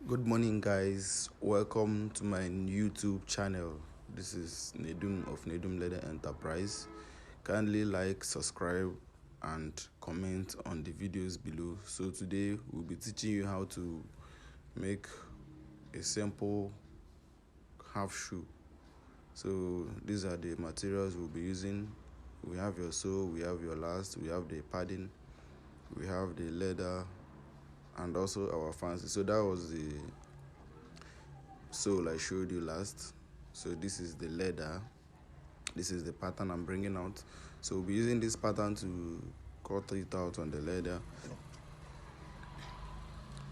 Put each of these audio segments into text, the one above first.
Good morning, guys. Welcome to my YouTube channel. This is Nedum of Nedum Leather Enterprise. Kindly like, subscribe, and comment on the videos below. So today we'll be teaching you how to make a simple half shoe. So these are the materials we'll be using. We have your sole, we have your last, we have the padding, we have the leather, and also our fancy. So that was the sole I showed you last. So this is the leather. This is the pattern I'm bringing out. So we'll be using this pattern to cut it out on the leather.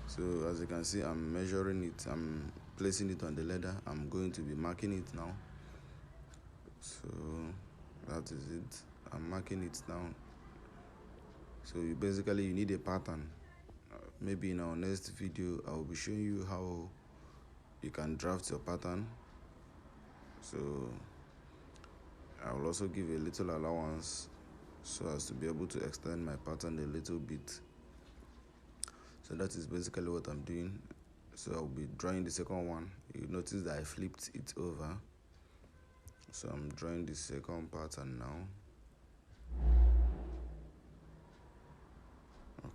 So as you can see, I'm measuring it, I'm placing it on the leather. I'm going to be marking it now. So that is it. I'm marking it down. So you need a pattern. Maybe in our next video I will be showing you how you can draft your pattern. So I will also give a little allowance so as to be able to extend my pattern a little bit. So that is basically what I'm doing. So I'll be drawing the second one. You notice that I flipped it over. So I'm drawing the second pattern now.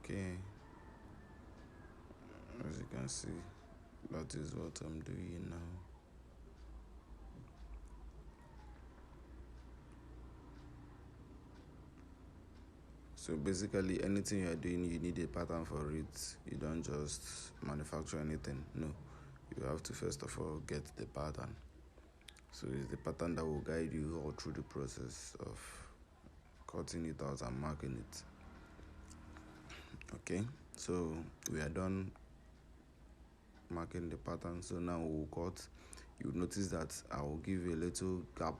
Okay, as you can see, that is what I'm doing now. So basically, anything you are doing, you need a pattern for it. You don't just manufacture anything. No, you have to first of all get the pattern. So it's the pattern that will guide you all through the process of cutting it out and marking it. Okay, so we are done marking the pattern. So now we'll cut. You'll notice that I will give a little gap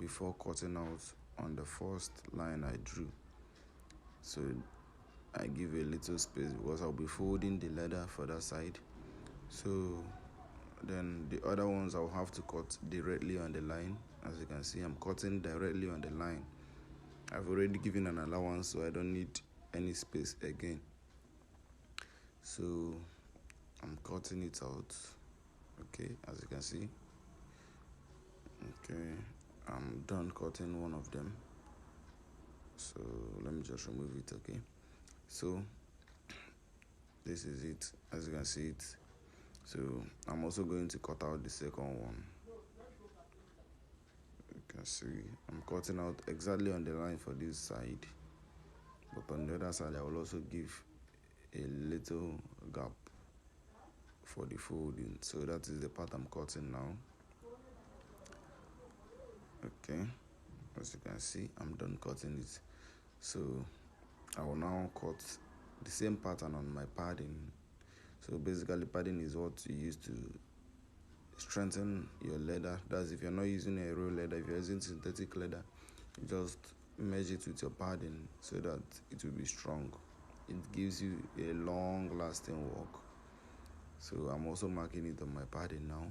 before cutting out on the first line I drew. So I give a little space because I'll be folding the leather for that side. So then the other ones I'll have to cut directly on the line. As you can see, I'm cutting directly on the line. I've already given an allowance, so I don't need any space again. So I'm cutting it out. Okay, as you can see. Okay, I'm done cutting one of them. So let me just remove it. Okay, so this is it, as you can see it. So I'm also going to cut out the second one. You can see I'm cutting out exactly on the line for this side, but on the other side I will also give a little gap for the folding. So that is the part I'm cutting now. Okay, as you can see, I'm done cutting it. So I will now cut the same pattern on my padding. So basically, padding is what you use to strengthen your leather. That's if you're not using a real leather. If you're using synthetic leather, you just merge it with your padding so that it will be strong. It gives you a long lasting work. So I'm also marking it on my padding now.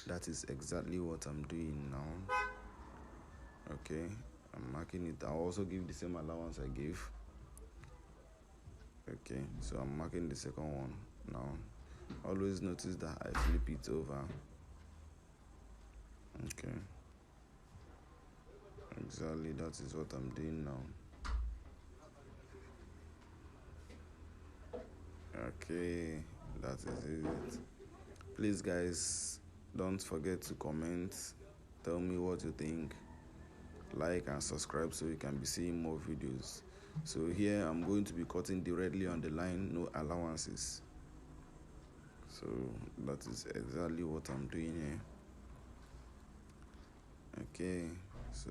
That is exactly what I'm doing now. Okay, I'm marking it. I'll also give the same allowance I gave. Okay, so I'm marking the second one now. Always notice that I flip it over. Okay, exactly, that is what I'm doing now. Okay, that is it. Please, guys, don't forget to comment. Tell me what you think. Like and subscribe so you can be seeing more videos. So here I'm going to be cutting directly on the line, no allowances. So that is exactly what I'm doing here. Okay, so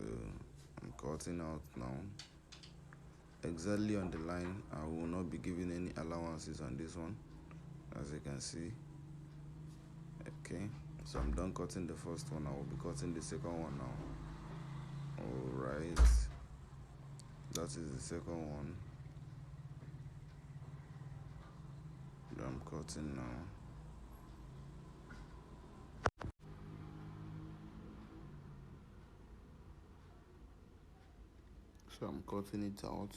I'm cutting out now exactly on the line. I will not be giving any allowances on this one, as you can see. Okay, so I'm done cutting the first one. I will be cutting the second one now. All right, that is the second one that I'm cutting now. So I'm cutting it out.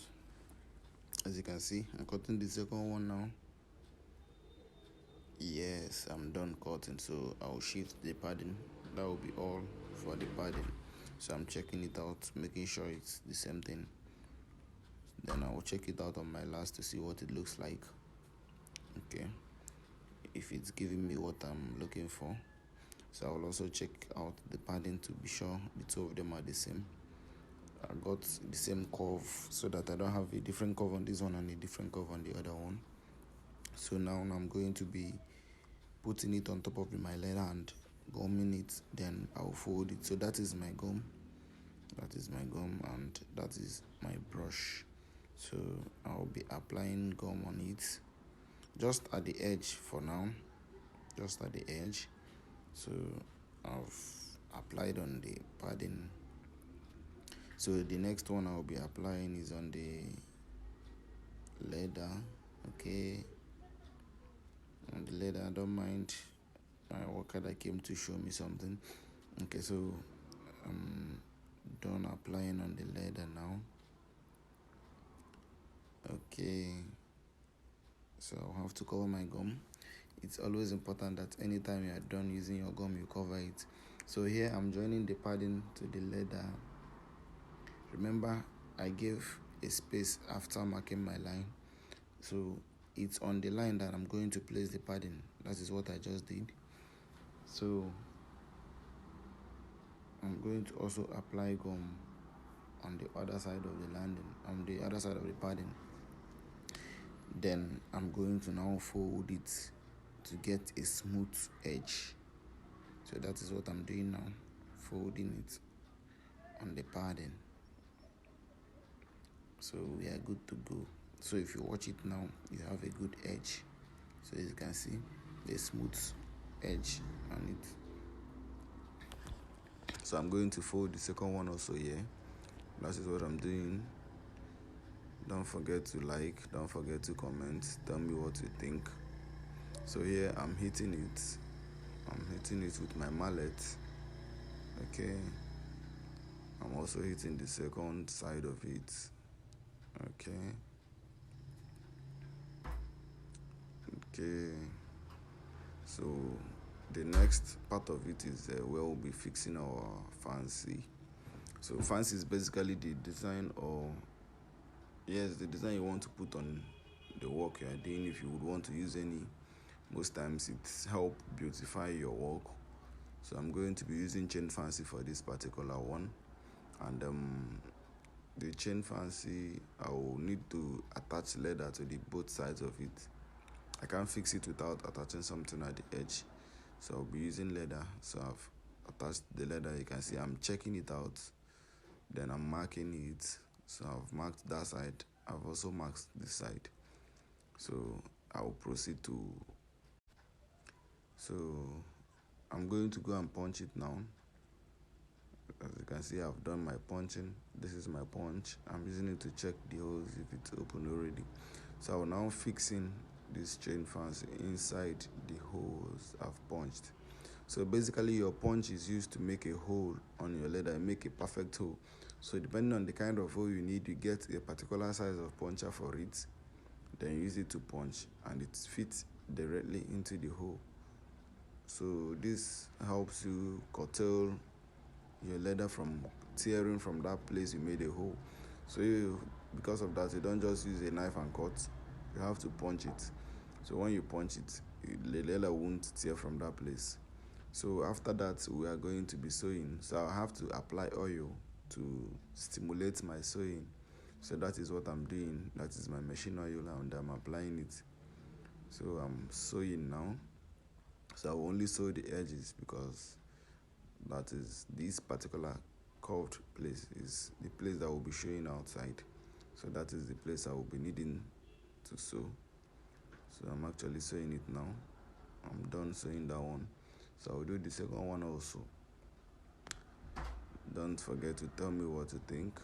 As you can see, I'm cutting the second one now. Yes, I'm done cutting, so I'll shift the padding. That will be all for the padding. So I'm checking it out, making sure it's the same thing. Then I'll check it out on my last to see what it looks like. Okay, if it's giving me what I'm looking for. So I'll also check out the padding to be sure the two of them are the same. I got the same curve so that I don't have a different curve on this one and a different curve on the other one. So now I'm going to be putting it on top of my leather and gumming it, then I'll fold it. So that is my gum, and that is my brush. So I'll be applying gum on it just at the edge for now, just at the edge. So I've applied on the padding. So the next one I'll be applying is on the leather. Okay, on the leather, I don't mind. My worker that came to show me something. Okay, so I'm done applying on the leather now. Okay, so I'll have to cover my gum. It's always important that anytime you are done using your gum, you cover it. So here I'm joining the padding to the leather. Remember, I gave a space after marking my line. So it's on the line that I'm going to place the padding. That is what I just did. So I'm going to also apply gum on the other side of the landing, on the other side of the padding. Then I'm going to now fold it to get a smooth edge. So that is what I'm doing now, folding it on the padding. So we are good to go. So if you watch it now, you have a good edge. So as you can see, the smooth edge on it. So I'm going to fold the second one also here. That is what I'm doing. Don't forget to like, don't forget to comment, tell me what you think. So here I'm hitting it with my mallet. Okay, I'm also hitting the second side of it. Okay, so the next part of it is where we'll be fixing our fancy. So fancy is basically the design, or yes, the design you want to put on the work you are doing. If you would want to use any, most times it help beautify your work. So I'm going to be using chain fancy for this particular one, and the chain fancy, I will need to attach leather to the both sides of it. I can't fix it without attaching something at the edge, so I'll be using leather. So I've attached the leather. You can see I'm checking it out, then I'm marking it. So I've marked that side, I've also marked this side. So I'll proceed to, so I'm going to go and punch it now. As you can see, I've done my punching. This is my punch. I'm using it to check the holes if it's open already. So I'll now fixing this chain fancy inside the holes I've punched. So basically your punch is used to make a hole on your leather, make a perfect hole. So depending on the kind of hole you need, you get a particular size of puncher for it, then use it to punch, and it fits directly into the hole. So this helps you curtail your leather from tearing from that place you made a hole. So because of that, you don't just use a knife and cut, you have to punch it. So when you punch it, the leather won't tear from that place. So after that, we are going to be sewing. So I have to apply oil to stimulate my sewing. So that is what I'm doing. That is my machine oil, and I'm applying it. So I'm sewing now. So I will only sew the edges, because that is, this particular curved place is the place that will be showing outside. So that is the place I will be needing to sew. So I'm actually sewing it now. I'm done sewing that one. So I'll do the second one also. Don't forget to tell me what you think.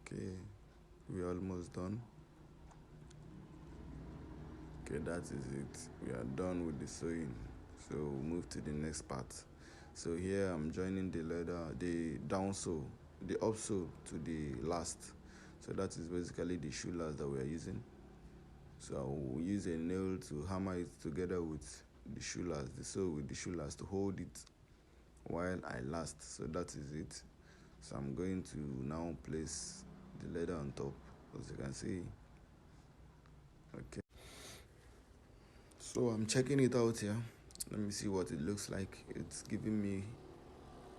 Okay, we're almost done. Okay, that is it. We are done with the sewing. So we'll move to the next part. So here I'm joining the leather, the down sew, the up sew to the last. So that is basically the shoe last that we are using. So I will use a nail to hammer it together with the shoelace, the sole with the shoelace to hold it while I last. So that is it. So I'm going to now place the leather on top, as you can see. Okay. So I'm checking it out here. Let me see what it looks like. It's giving me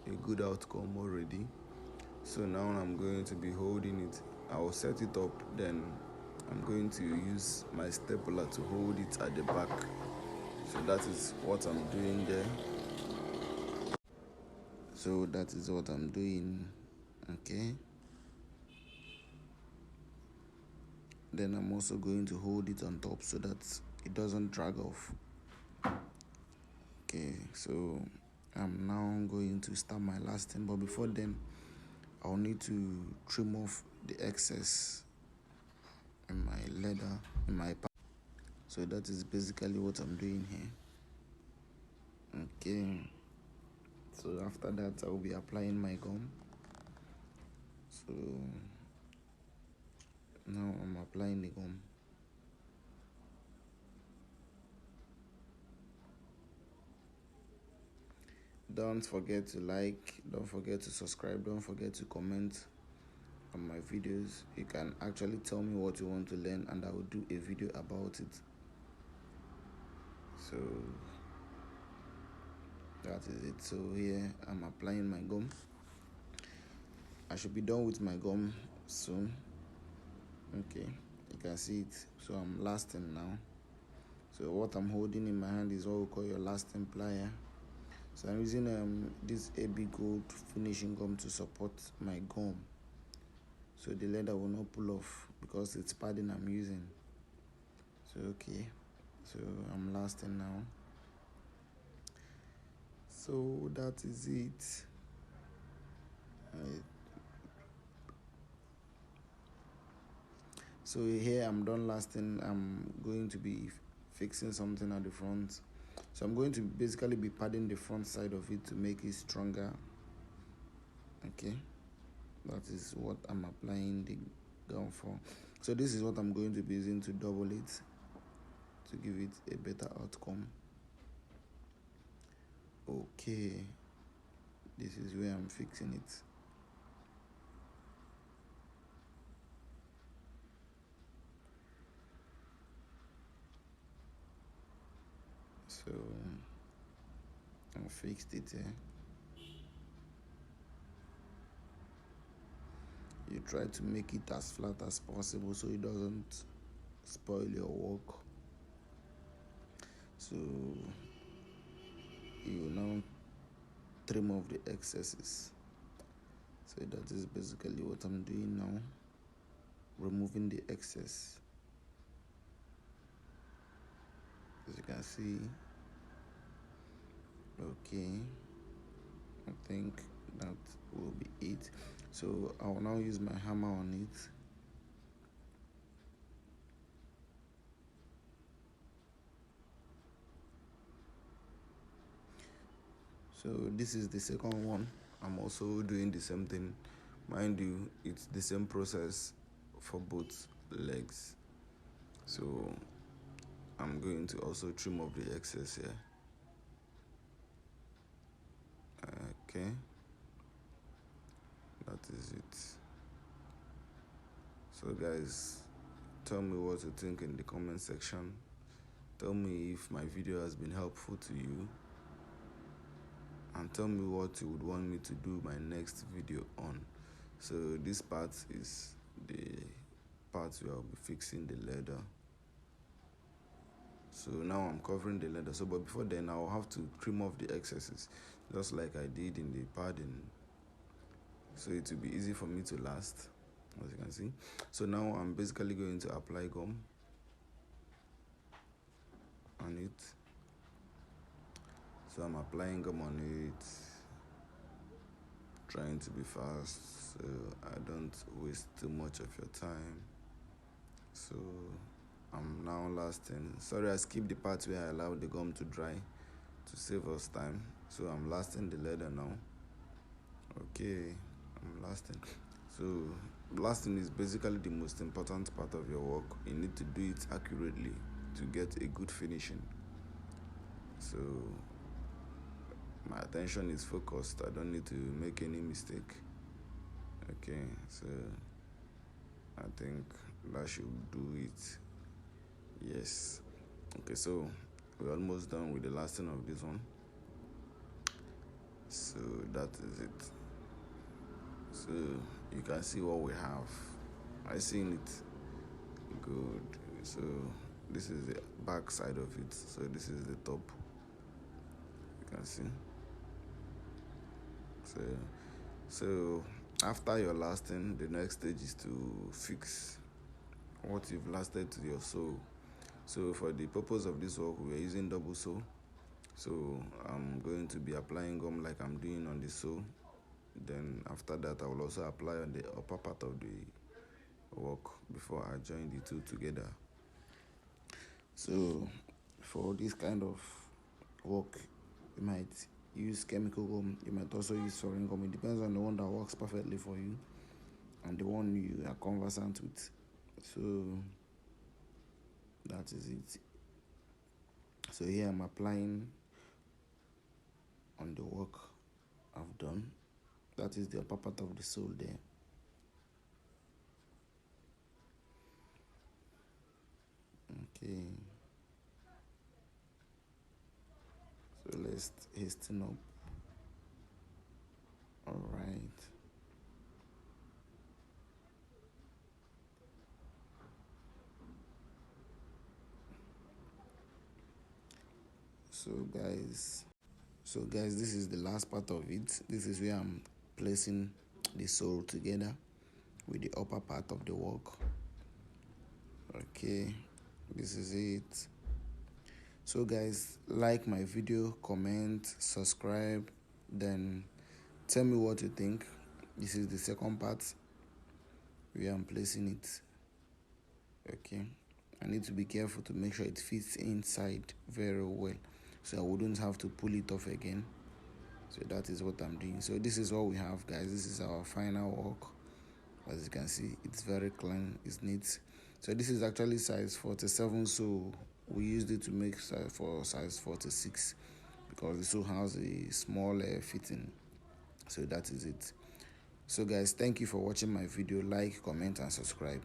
a good outcome already. So now I'm going to be holding it. I will set it up, then I'm going to use my stapler to hold it at the back. So that is what I'm doing there. So that is what I'm doing. Okay. Then I'm also going to hold it on top so that it doesn't drag off. Okay, so I'm now going to start my last thing, but before then I'll need to trim off the excess in my leather, in my part. So that is basically what I'm doing here. Okay, so after that I'll be applying my gum. So now I'm applying the gum. Don't forget to like, don't forget to subscribe, don't forget to comment on my videos. You can actually tell me what you want to learn and I will do a video about it. So that is it. So here I'm applying my gum. I should be done with my gum soon. Okay, you can see it. So I'm lasting now. So what I'm holding in my hand is what we call your lasting plier. So I'm using this AB Gold finishing gum to support my gum, so the leather will not pull off because it's padding I'm using. So okay, so I'm lasting now. So that is it. So here I'm done lasting. I'm going to be fixing something at the front. So I'm going to basically be padding the front side of it to make it stronger. Okay, that is what I'm applying the gum for. So this is what I'm going to be using to double it, to give it a better outcome. Okay, this is where I'm fixing it. So I fixed it here. You try to make it as flat as possible so it doesn't spoil your work. So you now trim off the excesses. So that is basically what I'm doing now, removing the excess. As you can see. Okay, I think that will be it. So I will now use my hammer on it. So this is the second one. I'm also doing the same thing. Mind you, it's the same process for both legs. So I'm going to also trim off the excess here. Okay, that is it. So guys, tell me what you think in the comment section. Tell me if my video has been helpful to you, and tell me what you would want me to do my next video on. So this part is the part where I'll be fixing the leather. So now I'm covering the leather. So but before then I'll have to trim off the excesses, just like I did in the padding, so it will be easy for me to last, as you can see. So now I'm basically going to apply gum on it. So I'm applying gum on it, trying to be fast so I don't waste too much of your time. So I'm now lasting. Sorry, I skipped the part where I allowed the gum to dry to save us time. So I'm lasting the leather now. Okay, I'm lasting. So blasting is basically the most important part of your work. You need to do it accurately to get a good finishing. So my attention is focused. I don't need to make any mistake. Okay, so I think that should do it. Yes. Okay, so we're almost done with the last thing of this one. So that is it. So you can see what we have. I seen it. Good. So this is the back side of it. So this is the top. You can see. So after your lasting, the next stage is to fix what you've lasted to your sole. So for the purpose of this work, we are using double sole. So I'm going to be applying gum like I'm doing on the sole. Then after that, I will also apply on the upper part of the work before I join the two together. So for this kind of work, you might use chemical gum, you might also use foreign gum. It depends on the one that works perfectly for you and the one you are conversant with. So that is it. So here I'm applying on the work I've done. That is the upper part of the sole there. Okay. So let's hasten up. Alright. So guys, this is the last part of it. This is where I'm placing the sole together with the upper part of the work. Okay, this is it. So guys, like my video, comment, subscribe, then tell me what you think. This is the second part where I'm placing it. Okay, I need to be careful to make sure it fits inside very well, so I wouldn't have to pull it off again. So that is what I'm doing. So this is what we have, guys. This is our final work. As you can see, it's very clean, it's neat. So this is actually size 47, so we used it to make size for size 46 because the shoe has a small fitting. So that is it. So guys, thank you for watching my video. Like, comment and subscribe.